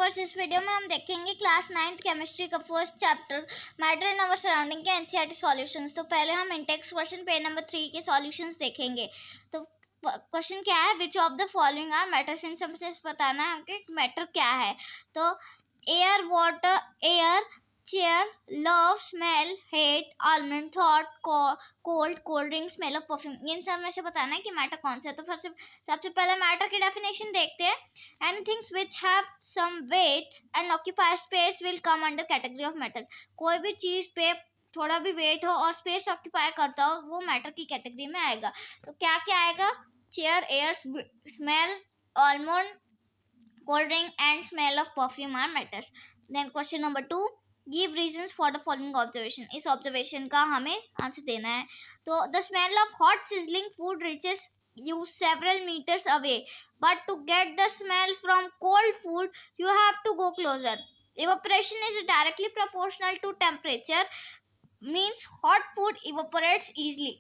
Viewers, इस video में हम देखेंगे क्लास 9th केमिस्ट्री का first chapter matter in our surrounding के एनसीईआरटी सॉल्यूशंस। तो पहले हम इंटेक्स क्वेश्चन पेज नंबर 3 के सॉल्यूशंस देखेंगे। तो क्वेश्चन क्या है, which of the following are matters. इन सब से बताना है कि मैटर क्या है। तो air, water, air, chair, love, smell, hate, almond, thought, cold, cold drink, smell of perfume. इन सब में से बताना है कि मैटर कौन सा है। तो फिर सबसे पहले मैटर की डेफिनेशन देखते हैं। Anything which have some weight and occupy space will come under category of matter. कोई भी चीज पे थोड़ा भी वेट हो और स्पेस ऑक्यूपाई करता हो वो मैटर की कैटेगरी में आएगा। तो क्या क्या आएगा? Chair, air, smell, almond, cold drink and smell of perfume are matters. Then question number 2, give reasons for the following observation. इस observation का हमें आंसर देना है। तो the smell of hot sizzling food reaches you several meters away, but to get the smell from cold food you have to go closer. Evaporation is directly proportional to temperature, means hot food evaporates easily.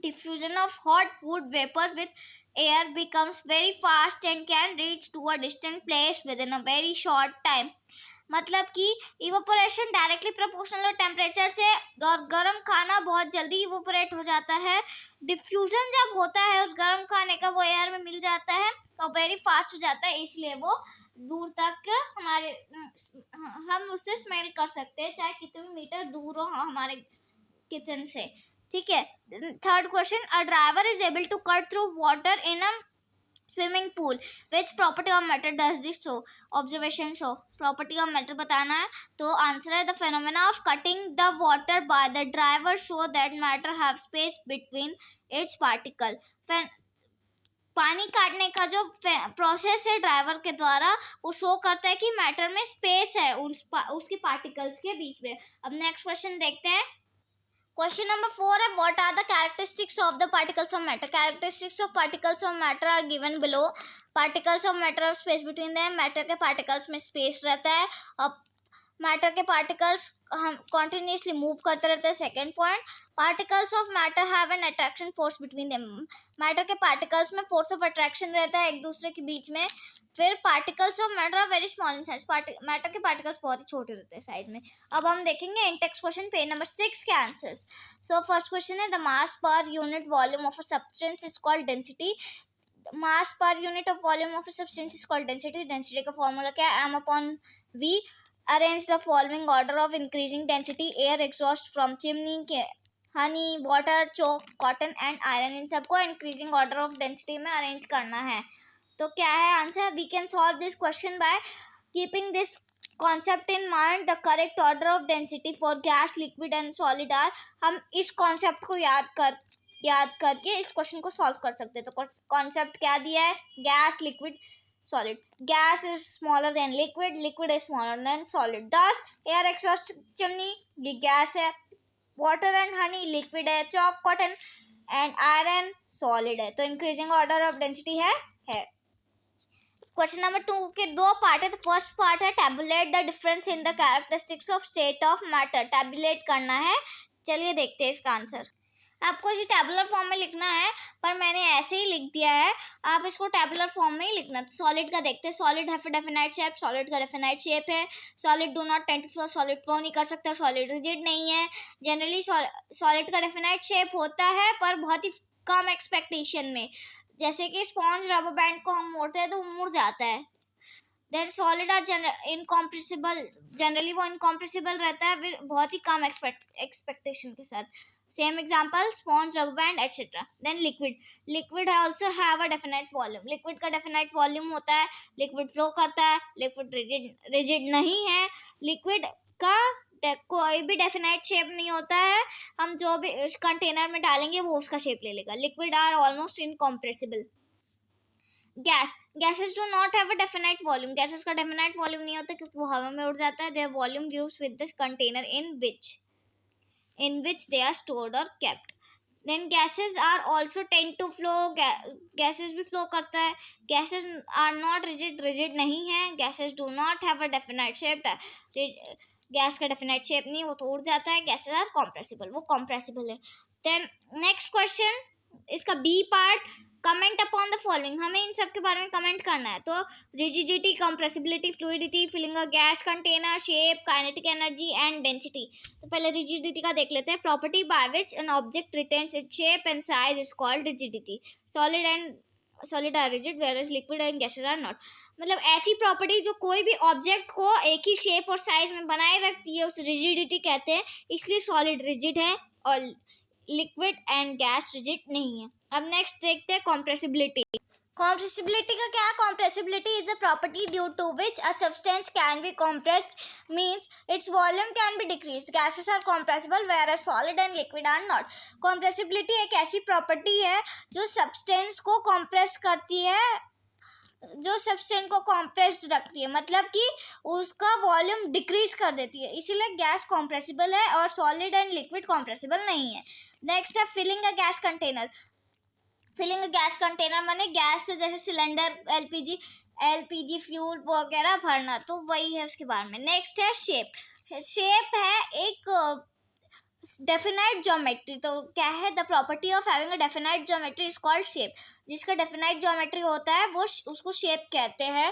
Diffusion of hot food vapor with air becomes very fast and can reach to a distant place within a very short time. मतलब कि evaporation directly proportional है temperature से, और गर्म खाना बहुत जल्दी evaporate हो जाता है। डिफ्यूजन जब होता है उस गर्म खाने का वो एयर में मिल जाता है तो वेरी फास्ट हो जाता है, इसलिए वो दूर तक हम उससे स्मेल कर सकते हैं चाहे कितने भी मीटर दूर हो हमारे किचन से। ठीक है। Third question, a driver is able to cut through water in a swimming pool, which property of matter does this show. Observation show, property of matter बताना है। तो आंसर है the phenomena of cutting the water by the driver show that matter have space between its particle. पानी काटने का जो process है driver के द्वारा वो शो करता है कि मैटर में स्पेस है उसके पार्टिकल्स के बीच में। अब नेक्स्ट क्वेश्चन देखते हैं। Question number 4 है, what are the characteristics of the particles of matter? Characteristics of particles of matter are given below. Particles of matter have space between them. Matter के particles में space रहता है। अब matter के particles हम continuously move करते रहते हैं। Second point, particles of matter have an attraction force between them. Matter के पार्टिकल्स में फोर्स ऑफ अट्रैक्शन रहता है एक दूसरे के बीच में। फिर particles of matter are very small in size. Matter के पार्टिकल्स बहुत ही छोटे रहते हैं साइज में। अब हम देखेंगे इंटेक्स क्वेश्चन पेज नंबर 6 के आंसर्स। सो फर्स्ट क्वेश्चन है, the mass per unit volume of a substance is called density. Mass per unit of volume of a substance is called density. Density का formula क्या है? m upon v। Arrange the following order of increasing density: air, exhaust from chimney, honey, water, chalk, cotton and iron। इन सबको increasing order of density में arrange करना है। तो क्या है answer? We can solve this question by keeping this concept in mind. The correct order of density for gas, liquid and solid are। हम इस concept को याद करके इस क्वेश्चन को सॉल्व कर सकते हैं। तो कॉन्सेप्ट क्या दिया है? Gas, liquid, solid. Gas is smaller than liquid, liquid is smaller than solid. Thus air, exhaust chimney ये gas है, water and honey liquid है, chalk, cotton and iron solid है। तो increasing order of density है। Question number 2 के दो part है। तो फर्स्ट पार्ट है tabulate the difference in the characteristics of state of matter. Tabulate करना है। चलिए देखते हैं इसका आंसर। आपको इसे टैबुलर फॉर्म में लिखना है पर मैंने ऐसे ही लिख दिया है, आप इसको टैबुलर फॉर्म में ही लिखना। तो सॉलिड का देखते हैं। Solid have a definite shape. Solid का डेफिनाइट शेप है। Solid do not tend to flow. Solid flow नहीं कर सकता। सॉलिड रिजिड नहीं है। जनरली सॉलिड का डेफिनाइट शेप होता है पर बहुत ही कम एक्सपेक्टेशन में, जैसे कि स्पॉन्ज रबर बैंड को हम मोड़ते हैं तो वो मुड़ जाता है। Then solid are incompressible. Generally वो इनकॉम्प्रेसिबल रहता है फिर बहुत ही कम एक्सपेक्टेशन के साथ। Same example sponge, rubber band etcetera. Then liquid also have a definite volume. Liquid का डेफिनाइट वॉल्यूम होता है। लिक्विड फ्लो करता है। लिक्विड रिजिड नहीं है। लिक्विड का कोई भी डेफिनाइट शेप नहीं होता है, हम जो भी कंटेनर में डालेंगे वो उसका शेप ले लेगा। Liquid are almost incompressible. Gases do not have a definite volume. Gases का डेफिनाइट वॉल्यूम नहीं होता क्योंकि वो हवा में उड़ जाता है। Their volume gives with this container in which they are stored or kept. Then gases are also tend to flow. Gases भी flow करता है। Gases are not rigid नहीं है। Gases do not have a definite shape। Gas का definite shape नहीं, वो तो उड़ जाता है। गैसेस आर compressible, वो compressible है। Then next question, इसका B part, comment upon the following, हमें इन सब के बारे में कमेंट करना है। तो rigidity, compressibility, fluidity, filling a gas container, shape, kinetic energy and density. तो पहले रिजिडिटी का देख लेते हैं। Property by which an object retains its shape and size is called rigidity. Solid are rigid whereas liquid and gases are not. मतलब ऐसी property जो कोई भी ऑब्जेक्ट को एक ही शेप और साइज में बनाए रखती है उस रिजिडिटी कहते हैं, इसलिए सॉलिड रिजिड है और लिक्विड एंड गैस रिजिड नहीं है। अब नेक्स्ट देखते हैं कॉम्प्रेसिबिलिटी। कॉम्प्रेसिबिलिटी का क्या? Compressibility is the property due to which a substance can be compressed, means its volume can be decrease. Gases are compressible whereas solid and liquid are not. Compressibility एक ऐसी property है जो substance को compress करती है, जो substance को compressed रखती है, मतलब कि उसका वॉल्यूम डिक्रीज कर देती है, इसीलिए गैस कॉम्प्रेसिबल है और सॉलिड एंड लिक्विड कॉम्प्रेसिबल नहीं है। नेक्स्ट है filling a gas container. Filling a gas container माने गैस से जैसे सिलेंडर, एलपीजी फ्यूल वगैरह भरना, तो वही है उसके बारे में। नेक्स्ट है शेप। शेप है एक डेफिनाइट ज्योमेट्री। तो क्या है? The property of having a definite geometry is called shape. जिसका डेफिनाइट ज्योमेट्री होता है वो उसको शेप कहते हैं,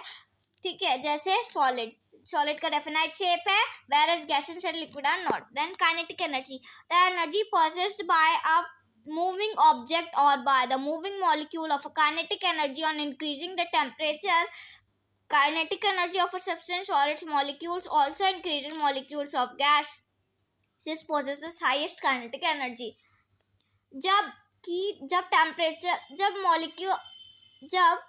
ठीक है। जैसे सॉलिड का डेफिनाइट शेप है, whereas gases and liquid are not. Then kinetic energy, the energy possessed by a moving object or by the moving molecule of a kinetic energy on increasing the temperature. Kinetic energy of a substance or its molecules also increasing molecules of gas. This possesses highest kinetic energy. जब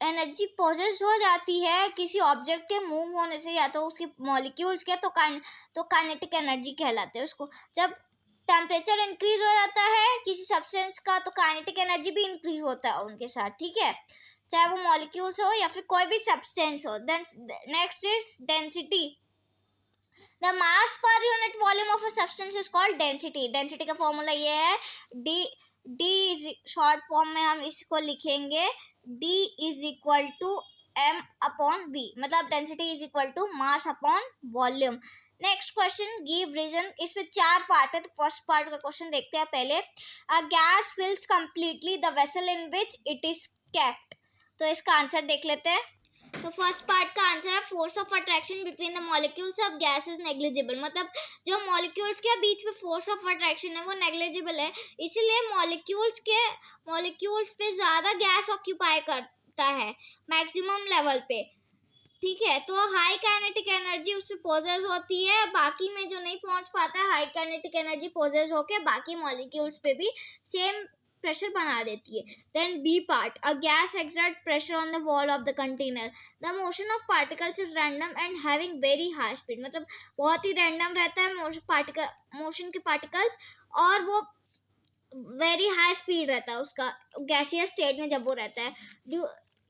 energy poses हो जाती है किसी object के move होने से या तो उसके मॉलिक्यूल्स के, तो काइनेटिक एनर्जी कहलाते हैं उसको। जब टेम्परेचर इंक्रीज हो जाता है किसी सब्सटेंस का तो काइनेटिक एनर्जी भी इंक्रीज होता है उनके साथ, ठीक है, चाहे वो मॉलिक्यूल्स हो या फिर कोई भी सब्सटेंस हो। Then next is density. The mass per unit volume of a substance is called density. Density का फॉर्मूला ये है, डी इज शॉर्ट फॉर्म में हम इसको लिखेंगे D is equal to m upon v, मतलब density is equal to mass upon volume. Next question, give reason. इसमें 4 part है, तो फर्स्ट पार्ट का क्वेश्चन देखते हैं पहले। A gas fills completely the vessel in which it is kept. तो इसका आंसर देख लेते हैं। तो फर्स्ट पार्ट का आंसर है force of attraction between the molecules of gas is negligible. मतलब जो मॉलिक्यूल्स के बीच में फोर्स ऑफ अट्रैक्शन है वो नेग्लिजिबल है, इसीलिए मॉलिक्यूल्स पे ज़्यादा गैस ऑक्यूपाई करता है मैक्सिमम लेवल पे, ठीक है। तो हाई काइनेटिक एनर्जी उस पर पोजेस होती है, बाकी में जो नहीं पहुंच पाता है हाई काइनेटिक एनर्जी पोजेस होके बाकी मॉलिक्यूल्स पे भी सेम प्रेशर बना देती है। Then B part, a gas exerts pressure on the wall of the container. The motion of particles is random and having very high speed. मतलब बहुत ही random रहता है मोशन के पार्टिकल्स और वो वेरी हाई स्पीड रहता है उसका गैसियस स्टेट में जब वो रहता है।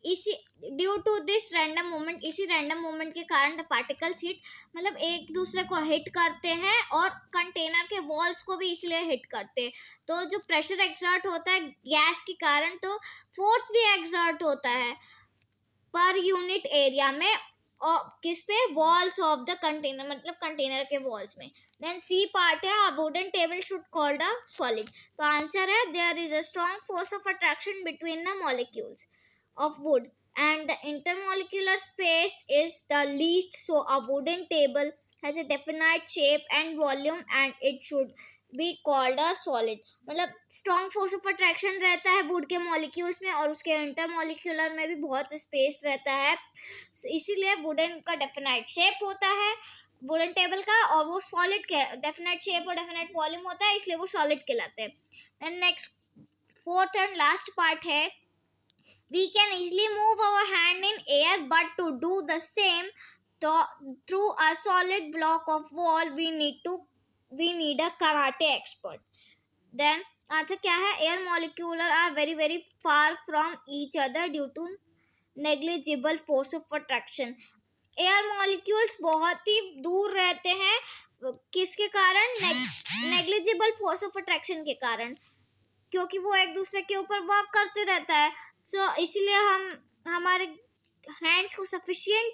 Due to this random movement, इसी रैंडम मूवमेंट के कारण द पार्टिकल्स हिट, मतलब एक दूसरे को हिट करते हैं और कंटेनर के वॉल्स को भी इसलिए हिट करते हैं। तो जो प्रेशर एक्सर्ट होता है गैस के कारण, तो फोर्स भी एक्सर्ट होता है पर यूनिट एरिया में, और किस पे? वॉल्स ऑफ द कंटेनर, मतलब कंटेनर के वॉल्स में। देन सी पार्ट है, a wooden table should called a solid. तो आंसर है, there is a strong force of attraction between the molecules of wood and the intermolecular space is the least, so a wooden table has a definite shape and volume and it should be called a solid। मतलब strong force of attraction रहता है would के molecules में और उसके intermolecular में भी बहुत स्पेस रहता है, इसीलिए वुडन का डेफिनाइट शेप होता है वुडन टेबल का, और वो सॉलिड के डेफिनाइट शेप और डेफिनाइट वॉल्यूम होता है, इसलिए वो सॉलिड कहलाते हैं। And next fourth and last part है, we can easily move our hand in air, but to do the same through a solid block of wall we need a karate expert। then answer क्या है? air molecules are very very far from each other due to negligible force of attraction। air molecules बहुत ही दूर रहते हैं, किसके कारण? negligible force of attraction के कारण, क्योंकि वो एक दूसरे के ऊपर वर्क करते रहता है। सो इसीलिए हमारे हैंड्स को सफिशिएंट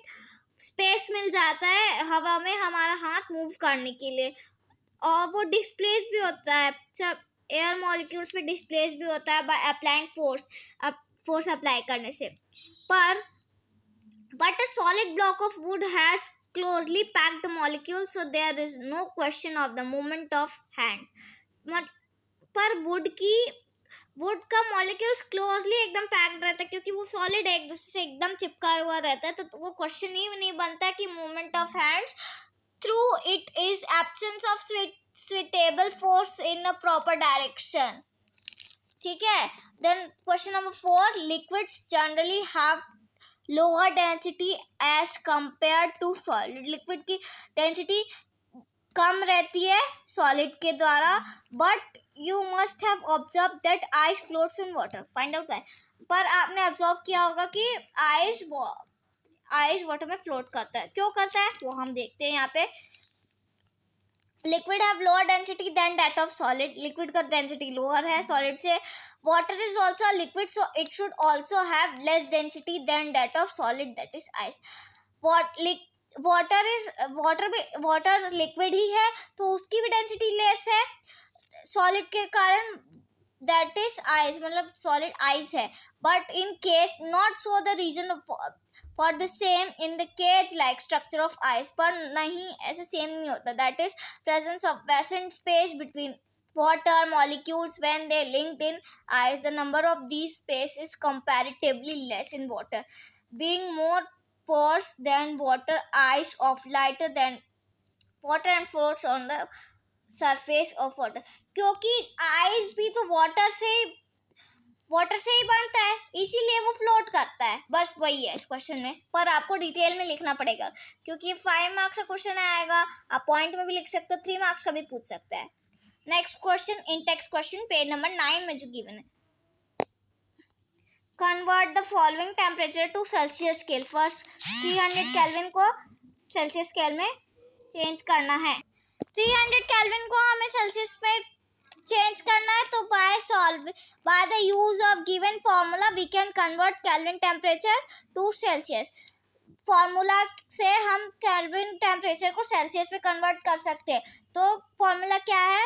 स्पेस मिल जाता है हवा में हमारा हाथ मूव करने के लिए, और वो डिस्प्लेस भी होता है। सब एयर मॉलिक्यूल्स पे डिस्प्लेस भी होता है बाय अप्लाइंग फोर्स अप्लाई करने से। पर but a solid block of wood has closely packed molecules, so there is no question of the movement of hands. पर वुड का मॉलिक्यूल्स क्लोजली एकदम पैक्ड रहता है, क्योंकि वो सॉलिड है, एक दूसरे से एकदम चिपका हुआ रहता है, तो वो क्वेश्चन ही नहीं बनता कि movement of hands through it is absence of suitable force in a proper direction. ठीक है। Then question number 4, liquids generally have lower density as compared to solid. Liquid की डेंसिटी कम रहती है सॉलिड के द्वारा, but you must have observe that ice floats in water, find out why. पर आपने ऑब्जर्व किया होगा कि आइस वाटर में फ्लोट करता है, क्यों करता है वो हम देखते हैं यहाँ पे। Liquid have lower density than that of solid, liquid का डेंसिटी लोअर है सॉलिड से। Water is also a liquid, so it should also have less density than that of solid, that is ice. Water liquid ही है तो उसकी भी density less है solid के कारण, दैट इज आइस, मतलब सॉलिड आइस है। But in case not so the reason for the same in the cage like structure of ice, पर नहीं ऐसे सेम नहीं होता, that is presence of vacant space between water molecules when they linked in ice. The number of these space is comparatively less in water, being more porous than water. Ice of lighter than water and floats on the surface of water. क्योंकि ice भी तो water से ही बनता है, इसीलिए वो float करता है, बस वही है इस क्वेश्चन में। पर आपको डिटेल में लिखना पड़ेगा, क्योंकि 5 मार्क्स का क्वेश्चन आएगा, आप पॉइंट में भी लिख सकते हो, 3 मार्क्स का भी पूछ सकता है। Next question, in text question page number 9 में जो गिवन है, convert the following temperature to Celsius scale. First 300 Kelvin को सेल्सियस स्केल में चेंज करना है। 300 केल्विन को हमें सेल्सियस पे चेंज करना है, तो by the use of given formula we can convert Kelvin temperature to Celsius. Formula से हम केल्विन टेम्परेचर को सेल्सियस में कन्वर्ट कर सकते हैं। तो फॉर्मूला क्या है,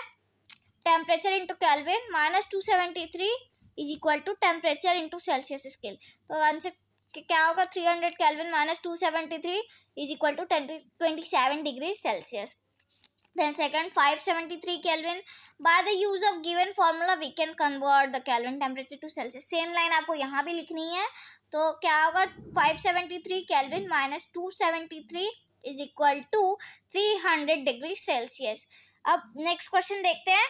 temperature into Kelvin minus 273 is equal to temperature into Celsius scale. तो आंसर क्या होगा, 300 Kelvin minus 273 is equal to 27 degree Celsius. Then second 573 Kelvin, by the use of given formula we can convert the Kelvin temperature to Celsius. Same line आपको यहाँ भी लिखनी है, तो क्या होगा 573 Kelvin minus 273 is equal to 300 degree Celsius. अब next question देखते हैं,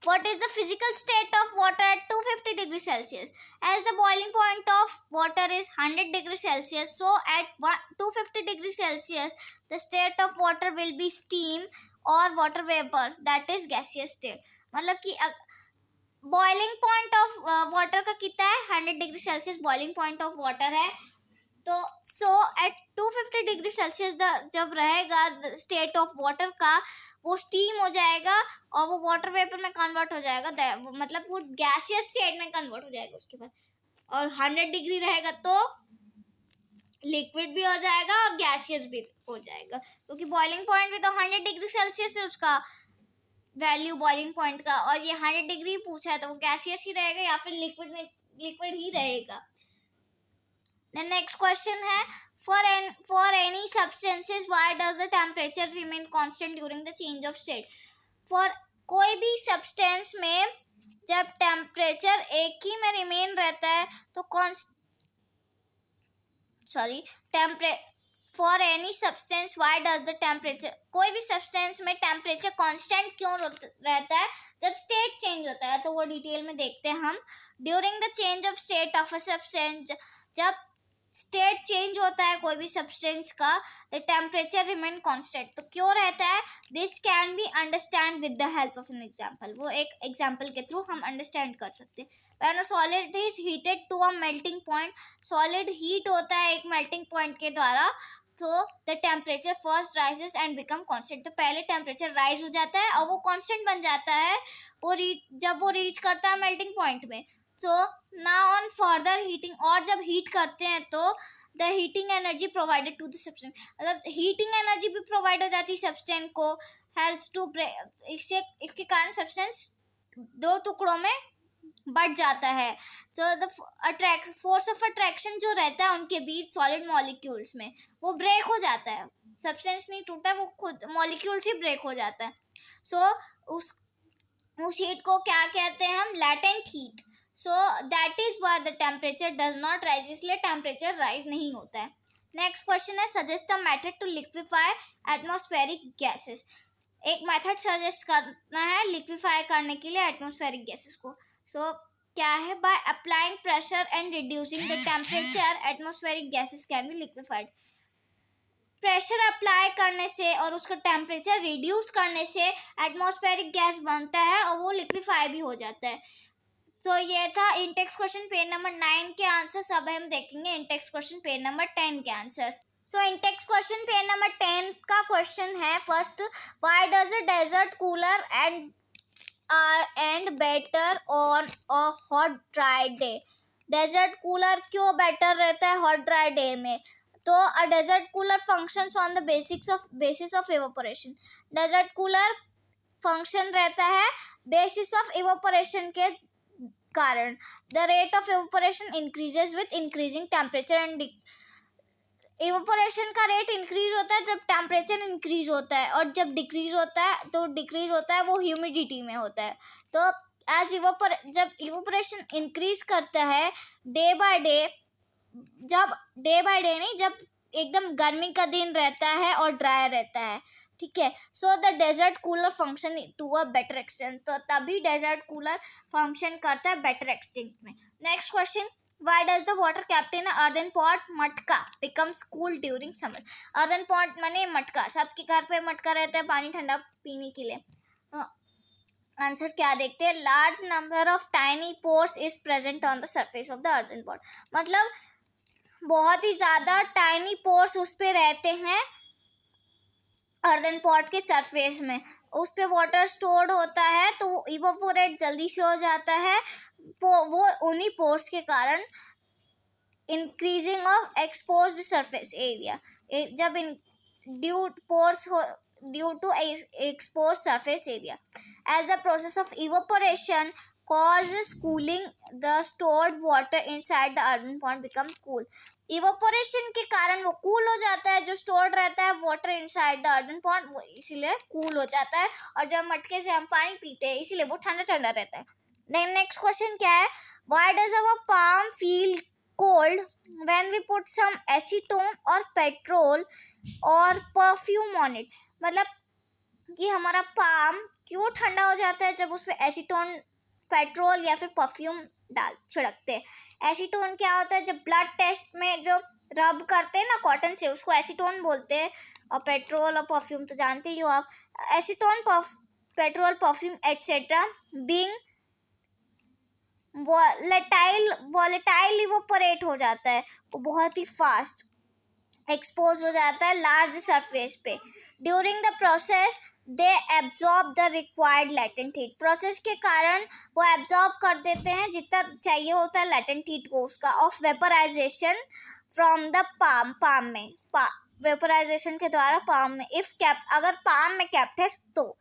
what is the physical state of water at 250 degrees Celsius? As the boiling point of water is 100 degrees Celsius, so at 250 degrees Celsius the state of water will be steam or water vapor, that is gaseous state. मतलब कि boiling point of water का कितना है, 100 degree Celsius boiling point of water है। तो सो eight 250 degree Celsius जब रहेगा state of water का, वो स्टीम हो जाएगा और वो वाटर वेपर में कन्वर्ट हो जाएगा, मतलब वो गैसियस स्टेट में कन्वर्ट हो जाएगा उसके बाद। और 100 डिग्री रहेगा तो लिक्विड भी हो जाएगा और गैसियस भी हो जाएगा, क्योंकि बॉइलिंग पॉइंट भी तो 100 डिग्री सेल्सियस है उसका वैल्यू बॉइलिंग पॉइंट का, और ये 100 डिग्री पूछा है तो वो गैसियस ही रहेगा या फिर लिक्विड ही रहेगा। The next question है, for any substances why does the temperature remain constant during the change of state? For कोई भी substance में जब टेम्परेचर एक ही में रिमेन रहता है तो for any substance why does the temperature, कोई भी substance में टेम्परेचर कांस्टेंट क्यों रहता है जब स्टेट चेंज होता है, तो वो डिटेल में देखते हैं हम। During the change of state of a substance, जब स्टेट चेंज होता है कोई भी सब्सटेंस का, द टेम्परेचर रिमेन कांस्टेंट। तो क्यों रहता है, this can be understand with the help of an example. वो एक एग्जांपल के थ्रू हम अंडरस्टैंड कर सकते हैं। When a solid is heated to a melting point, solid heat होता है एक मेल्टिंग पॉइंट के द्वारा, तो the temperature first rises and become constant. तो पहले टेम्परेचर राइज हो जाता है और वो कांस्टेंट बन जाता है जब वो रीच करता है मेल्टिंग पॉइंट में। So now on further heating, और जब हीट करते हैं तो the heating energy provided to the substance, मतलब हीटिंग एनर्जी भी प्रोवाइड हो जाती है सब्सटेंस को, हेल्प्स टू इसके कारण सब्सटेंस दो टुकड़ों में बढ़ जाता है। तो द फोर्स ऑफ अट्रैक्शन जो रहता है उनके बीच सॉलिड मॉलिक्यूल्स में, वो ब्रेक हो जाता है। सब्सटेंस नहीं टूटा, वो खुद मॉलिक्यूल्स ही ब्रेक हो जाता है। सो उस हीट को क्या कहते हैं हम? Latent heat. So that is why the temperature does not rise, इसलिए टेम्परेचर राइज नहीं होता है। नेक्स्ट क्वेश्चन है, suggest the method to liquefy atmospheric gases. एक मेथड सजेस्ट करना है लिक्विफाई करने के लिए एटमॉस्फेरिक गैसेस को। सो क्या है? By applying pressure and reducing the temperature atmospheric gases can be liquefied. Pressure apply करने से और उसका टेम्परेचर रिड्यूस करने से एटमॉस्फेरिक गैस बनता है और वो लिक्विफाई भी हो जाता है। तो ये था इंटेक्स क्वेश्चन पेज नंबर 9 के आंसर्स। अब हम देखेंगे इंटेक्स क्वेश्चन पेज नंबर 10 के answers. So in text question page number 10 का क्वेश्चन है, first, why does a desert cooler and better on a hot dry day. Desert cooler क्यों better रहता है हॉट ड्राई डे में? तो a desert cooler functions on the basis of evaporation. Desert cooler function रहता है basis of evaporation के कारण। The rate of evaporation increases with increasing temperature and evaporation का रेट इंक्रीज होता है जब टेम्परेचर इंक्रीज होता है, और जब डिक्रीज होता है तो डिक्रीज होता है वो ह्यूमिडिटी में होता है। तो जब इवेपोरेशन इंक्रीज करता है डे बाय डे, जब डे बाय डे नहीं, जब एकदम गर्मी का दिन रहता है और ड्राई रहता है, ठीक है। So the desert cooler function to a better extent, तो तभी डेजर्ट कूलर फंक्शन करता है बेटर एक्सटेंट में। Next question, why does the water kept in earthen pot मटका becomes cool during summer. Earthen pot माने मटका, सबके घर पे मटका रहता है पानी ठंडा पीने के लिए। आंसर क्या देखते हैं? Large number of tiny pores is present on the surface of the earthen pot. मतलब बहुत ही ज़्यादा टाइनी पोर्स उस पे रहते हैं अर्दन पॉट के सरफेस में। उस पे वाटर स्टोर्ड होता है तो वो इवापोरेट जल्दी से हो जाता है, वो उन्हीं पोर्स के कारण। Increasing of exposed surface area, जब due to exposed surface area. As the process of evaporation causes cooling, the stored water inside the earthen pond become cool. Evaporation के कारण वो cool हो जाता है, जो stored रहता है water inside the earthen pond वो इसीलिए cool हो जाता है, और जब मटके से हम पानी पीते हैं इसीलिए वो ठंडा ठंडा रहता है। Then next question क्या है? Why does our palm feel cold when we put some acetone or petrol or perfume on it? मतलब कि हमारा पाम क्यों ठंडा हो जाता है जब उसमें एसीटोन, पेट्रोल या फिर परफ्यूम छिड़कते हैं। एसीटोन क्या होता है? जब ब्लड टेस्ट में जो रब करते हैं ना कॉटन से, उसको एसीटोन बोलते हैं। और पेट्रोल और परफ्यूम तो जानते ही हो आप। Acetone, petrol, perfume etcetera being volatile evaporate हो जाता है, वो बहुत ही फास्ट एक्सपोज हो जाता है लार्ज सरफेस पे। During the process they absorb the required latent heat. Process के कारण वो एब्जॉर्ब कर देते हैं जितना चाहिए होता है लेटेंट हीट को उसका, of vaporization from the palm में, वेपराइजेशन के द्वारा पाम में। इफ कैप्ट, अगर पाम में कैप्ट है तो,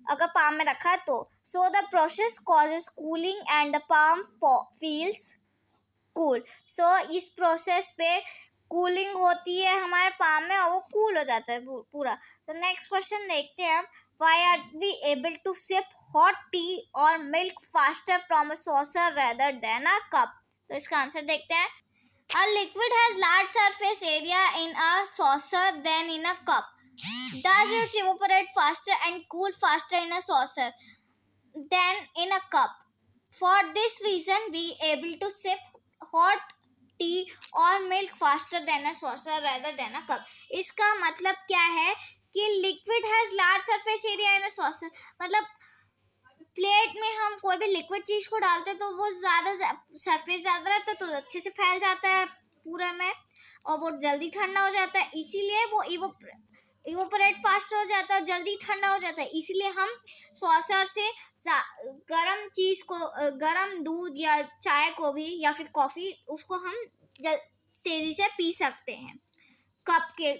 अगर पाम में रखा है तो। So the process causes cooling and the palm feels cool. So इस प्रोसेस पे कूलिंग होती है हमारे पाम में और वो कूल हो जाता है पूरा। तो नेक्स्ट क्वेश्चन देखते हैं, why are we able to sip hot tea और milk faster from a saucer rather than a cup. तो इसका आंसर देखते हैं। A liquid has large surface area in a saucer than in a cup. Does it evaporate faster and cool faster in a saucer than in a cup? For this reason, we able to sip hot tea or milk faster than a saucer rather than a cup. इसका मतलब क्या है कि liquid has large surface area in a saucer, मतलब plate में हम कोई भी लिक्विड चीज को डालते हैं तो वो ज़्यादा सरफेस ज़्यादा रहता है तो अच्छे से फैल जाता है पूरे में और वो जल्दी ठंडा हो जाता है, इसीलिए वो इवोपरेट फास्ट हो जाता है और जल्दी ठंडा हो जाता है। इसीलिए हम सॉसर से गरम चीज़ को, गरम दूध या चाय को भी या फिर कॉफ़ी, उसको हम तेज़ी से पी सकते हैं कप के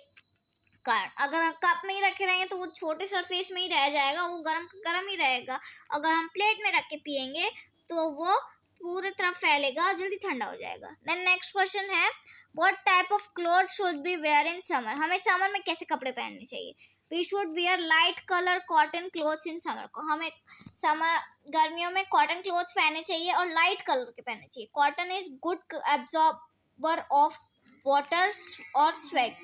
कारण। अगर हम कप में ही रखे रहेंगे तो वो छोटे सरफेस में ही रह जाएगा, वो गर्म गर्म ही रहेगा। अगर हम प्लेट में रख के पियेंगे तो वो पूरी तरफ फैलेगा और जल्दी ठंडा हो जाएगा। देन नेक्स्ट क्वेश्चन है, what type of cloth should be wear in summer? हमें समर में कैसे कपड़े पहनने चाहिए? We should wear light colour cotton clothes in summer. को हमें समर गर्मियों में कॉटन क्लोथ्स पहनने चाहिए और लाइट कलर के पहनने चाहिए। Cotton is good absorber of water और स्वेट।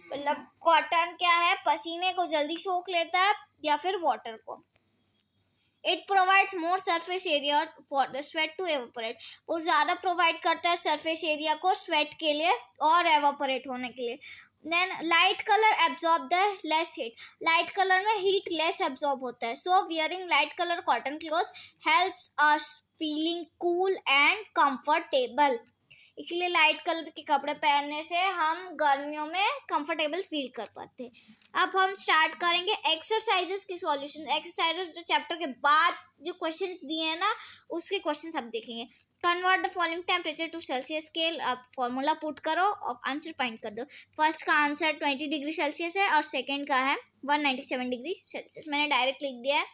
मतलब कॉटन क्या है, पसीने को जल्दी सोख लेता है या फिर वाटर को। It provides more surface area for the sweat to evaporate. वो ज़्यादा प्रोवाइड करता है सरफेस एरिया को स्वेट के लिए और एवापोरेट होने के लिए। Then light colour absorb the less heat. Light colour में हीट लेस एब्जॉर्ब होता है। So wearing light colour cotton clothes helps us feeling cool and comfortable. इसलिए लाइट कलर के कपड़े पहनने से हम गर्मियों में कंफर्टेबल फील कर पाते हैं। अब हम स्टार्ट करेंगे एक्सरसाइजेस के सॉल्यूशन। एक्सरसाइजेस जो चैप्टर के बाद जो क्वेश्चंस दिए हैं ना, उसके क्वेश्चंस अब देखेंगे। Convert the following temperature to Celsius scale. आप फॉर्मूला पुट करो और आंसर फाइंड कर दो। फर्स्ट का आंसर 20 डिग्री सेल्सियस है और सेकेंड का है 197 डिग्री सेल्सियस। मैंने डायरेक्ट लिख दिया है।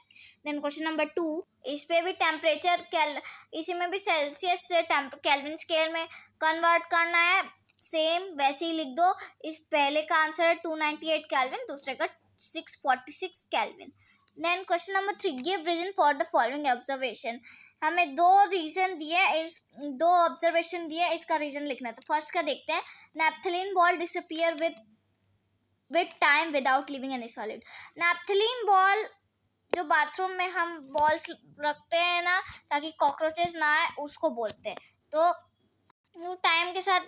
देन क्वेश्चन नंबर 2, इस पे भी टेम्परेचर इसी में भी सेल्सियस से केल्विन स्केल में कन्वर्ट करना है। सेम वैसे ही लिख दो। इस पहले का आंसर है 298 केल्विन, दूसरे का 646 Kelvin. Then question number 3, give reason for the following observation. हमें दो रीजन दिए, दो ऑब्जर्वेशन दिए, इसका रीजन लिखना। तो फर्स्ट का देखते हैं, naphthalene ball disappear with time without leaving any solid. Naphthalene ball जो बाथरूम में हम बॉल्स रखते हैं ना ताकि कॉकरोचेस ना आए, उसको बोलते हैं। तो वो टाइम के साथ,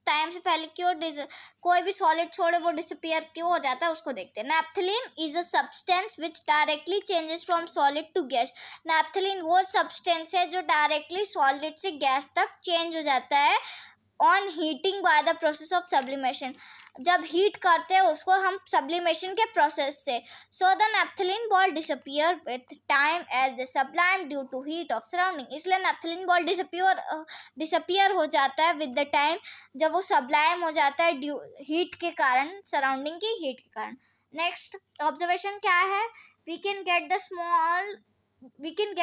टाइम से पहले क्यों कोई भी सॉलिड छोड़े वो डिसअपियर क्यों हो जाता है, उसको देखते हैं। Naphthalene is a substance which directly changes from solid to gas. Naphthalene वो सब्सटेंस है जो डायरेक्टली सॉलिड से गैस तक चेंज हो जाता है on heating by the process of sublimation. जब हीट करते हैं उसको हम सब्लिमेशन के प्रोसेस से। So the naphthalene ball disappear with time as the sublime due to heat of surrounding. इसलिए नैप्थलीन बॉल डिसअपियर हो जाता है विद द टाइम, जब वो सब्लाइम हो जाता है ड्यू हीट के कारण, सराउंडिंग की हीट के कारण। नेक्स्ट ऑब्जर्वेशन क्या है, we can get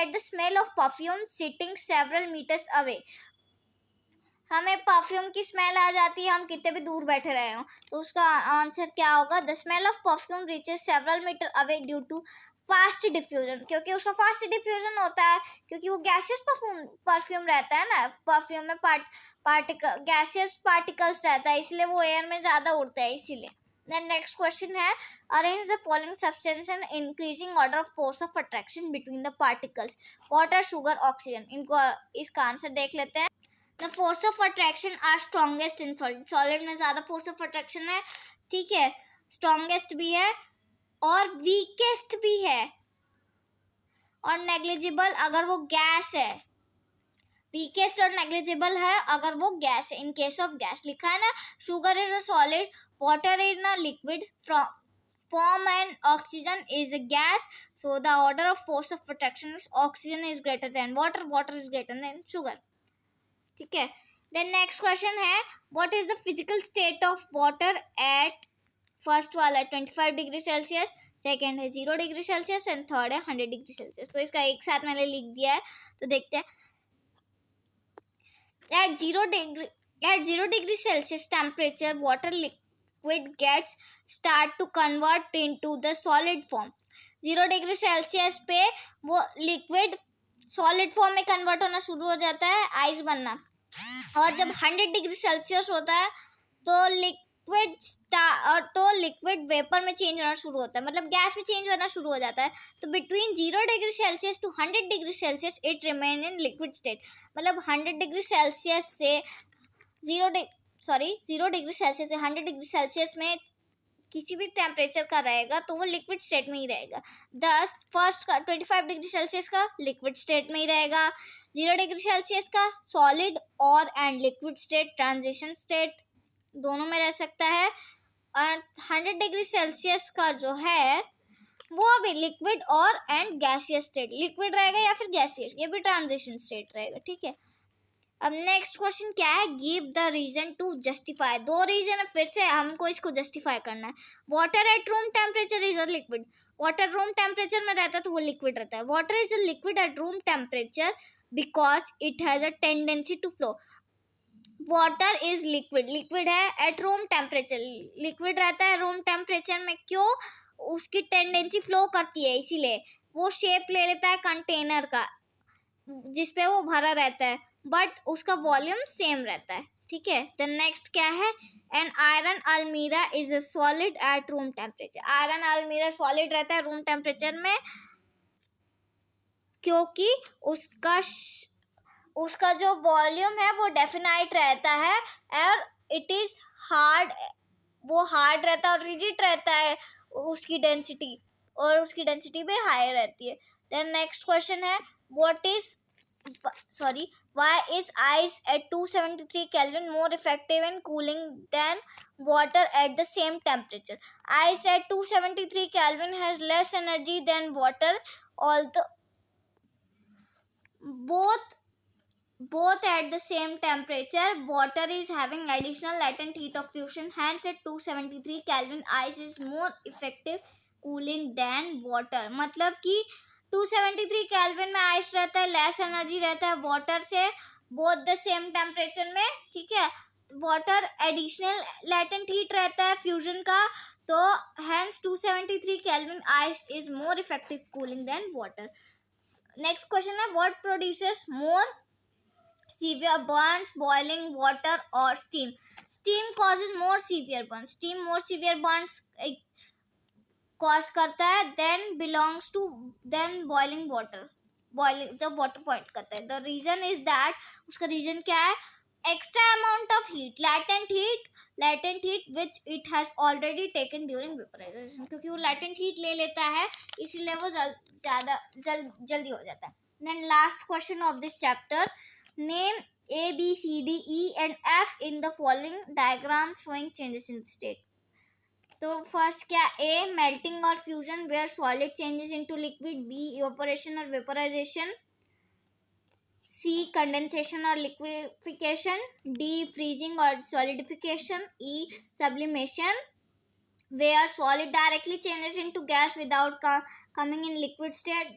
the smell of perfume sitting several meters away. हमें परफ्यूम की स्मेल आ जाती है हम कितने भी दूर बैठे रहे हो। तो उसका आंसर क्या होगा, the smell of perfume reaches several meter away due to fast diffusion. क्योंकि उसका फास्ट डिफ्यूजन होता है, क्योंकि वो गैसियस परफ्यूम रहता है ना, परफ्यूम में गैसियस पार्टिकल्स रहता है, इसलिए वो एयर में ज़्यादा उड़ता है इसीलिए। देन नेक्स्ट क्वेश्चन है, arrange the following substance in increasing order of force of attraction between the particles, water, sugar, oxygen. इनको इसका आंसर देख लेते हैं। The force of attraction are strongest in solid. Solid में ज़्यादा फोर्स ऑफ अट्रैक्शन है, ठीक है, स्ट्रॉन्गेस्ट भी है और वीकेस्ट भी है, और नेग्लिजिबल अगर वो गैस है। वीकेस्ट और नेग्लिजिबल है अगर वो गैस है, इन केस ऑफ गैस। लिखा है ना, sugar is a solid, water is a liquid, form and oxygen is a gas, so the order of force of attraction is oxygen is greater than water, water is greater than sugar, ठीक है। Then next question है, what is the physical state of water at, first वाला 25 degree Celsius, second है 0 degree Celsius and third है 100 degree Celsius. तो इसका एक साथ मैंने लिख दिया है, तो देखते हैं। At 0 degree Celsius temperature water liquid gets start to convert into the solid form. 0 degree Celsius पे वो लिक्विड सॉलिड फॉर्म में कन्वर्ट होना शुरू हो जाता है, आइस बनना। और जब 100 डिग्री सेल्सियस होता है तो लिक्विड वेपर में चेंज होना शुरू होता है, मतलब गैस में चेंज होना शुरू हो जाता है। तो between 0 degree Celsius to 100 degree Celsius it remain in liquid state. मतलब 100 डिग्री सेल्सियस से 0 डिग्री सेल्सियस से 100 डिग्री सेल्सियस में किसी भी टेम्परेचर का रहेगा तो वो लिक्विड स्टेट में ही रहेगा। दस फर्स्ट का 25 डिग्री सेल्सियस का लिक्विड स्टेट में ही रहेगा, 0 डिग्री सेल्सियस का सॉलिड और and liquid state, transition state दोनों में रह सकता है। और 100 डिग्री सेल्सियस का जो है वो भी लिक्विड और एंड गैसियस स्टेट, लिक्विड रहेगा या फिर गैसियस, ये भी ट्रांजिशन स्टेट रहेगा, ठीक है। अब नेक्स्ट क्वेश्चन क्या है, give the reason to justify. दो रीजन है, फिर से हमको इसको जस्टिफाई करना है। Water at room temperature is a liquid. Water room temperature में रहता है तो वो लिक्विड रहता है। Water is a liquid at room temperature because it has a tendency to flow. Water is liquid, liquid है एट रूम टेम्परेचर, लिक्विड रहता है रूम टेम्परेचर में। क्यों? उसकी टेंडेंसी फ्लो करती है, इसीलिए वो शेप ले लेता है कंटेनर का जिसपे वो भरा रहता है, बट उसका वॉल्यूम सेम रहता है। ठीक है, द नेक्स्ट क्या है, एन आयरन अलमीरा is a solid at room temperature. Iron अलमीरा सॉलिड रहता है रूम टेम्परेचर में क्योंकि उसका जो वॉल्यूम है वो डेफिनाइट रहता है और इट इज हार्ड, वो हार्ड रहता है और रिजिड रहता है उसकी डेंसिटी, और उसकी डेंसिटी भी हाई रहती है। देन नेक्स्ट क्वेश्चन है, why is ice at 273 Kelvin more effective in cooling than water at the same temperature? Ice at 273 Kelvin has less energy than water, although both at the same temperature. Water is having additional latent heat of fusion, hence at 273 Kelvin ice is more effective cooling than water। मतलब कि 273 kelvin में ice रहता है, less energy रहता है water से, both the same temperature में। ठीक है, वाटर एडिशनल लेटेंट हीट रहता है फ्यूजन का, तो hence 273 kelvin ice is more effective cooling than water. Next question है, what produces more severe burns, boiling water or steam? Steam causes more severe burns, steam more severe burns cause करता है then boiling water, boiling जब water point करता है। The reason is that, उसका reason क्या है, extra amount of heat, latent heat which it has already taken during vaporization, क्योंकि वो latent heat ले लेता है इसीलिए वो जल्दी हो जाता है। Then last question of this chapter, name A, B, C, D, E and F in the following diagram showing changes in the state। तो फर्स्ट क्या, ए मेल्टिंग और fusion where solid changes into liquid, B evaporation और vaporisation, C condensation और liquefaction, D freezing और solidification, E sublimation where solid directly changes into gas without coming in liquid state,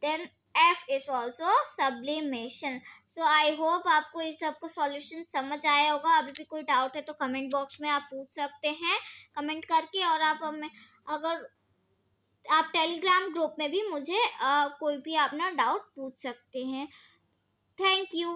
then F is also sublimation। So I hope आपको इस सब को solution समझ आया होगा। अभी भी कोई डाउट है तो कमेंट बॉक्स में आप पूछ सकते हैं कमेंट करके, और आप हमें अगर आप टेलीग्राम ग्रुप में भी मुझे कोई भी अपना डाउट पूछ सकते हैं। Thank you.